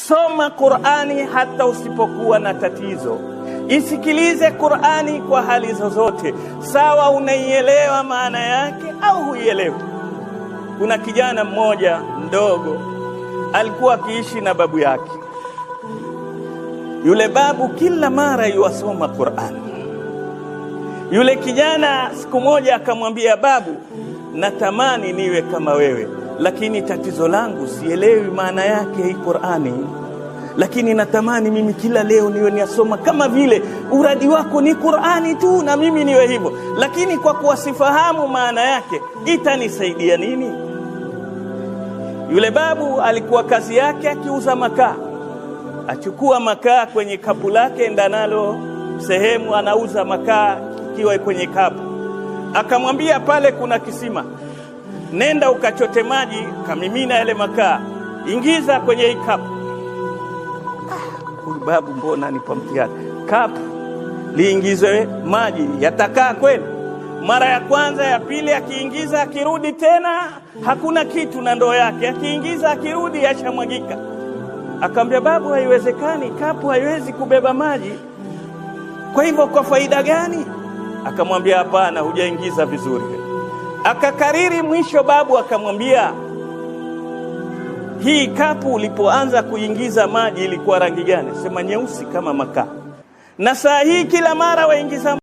Soma Qur'ani hata usipokuwa na tatizo. Isikilize Qur'ani kwa hali zozote, sawa unaielewa maana yake au huielewi. Kuna kijana mmoja mdogo alikuwa akiishi na babu yake. Yule babu kila mara yuasoma Qur'ani. Yule kijana siku moja akamwambia babu, natamani niwe kama wewe, lakini tatizo langu sielewi maana yake hii Qur'ani, lakini natamani mimi kila leo niwe niasoma kama vile uradi wako ni Qur'ani tu, na mimi niwe hivyo, lakini kwa kuwa sifahamu maana yake itanisaidia nini? Yule babu alikuwa kazi yake akiuza makaa. Achukua makaa kwenye kapu lake, ndanalo sehemu anauza makaa kiwa kwenye kapu. Akamwambia pale kuna kisima, nenda ukachote maji, kamimina yale makaa, ingiza kwenye hii kapu. Huyu babu mbona nipo mtihani? Kapu liingizwe maji, yatakaa kweli? Mara ya kwanza, ya pili, akiingiza akirudi tena hakuna kitu na ndoo yake, akiingiza akirudi yashamwagika. Akamwambia babu, haiwezekani, kapu haiwezi kubeba maji, kwa hivyo kwa faida gani? Akamwambia hapana, hujaingiza vizuri. Akakariri, mwisho babu akamwambia, hii kapu ulipoanza kuingiza maji ilikuwa rangi gani? Sema nyeusi kama makaa, na saa hii kila mara waingiza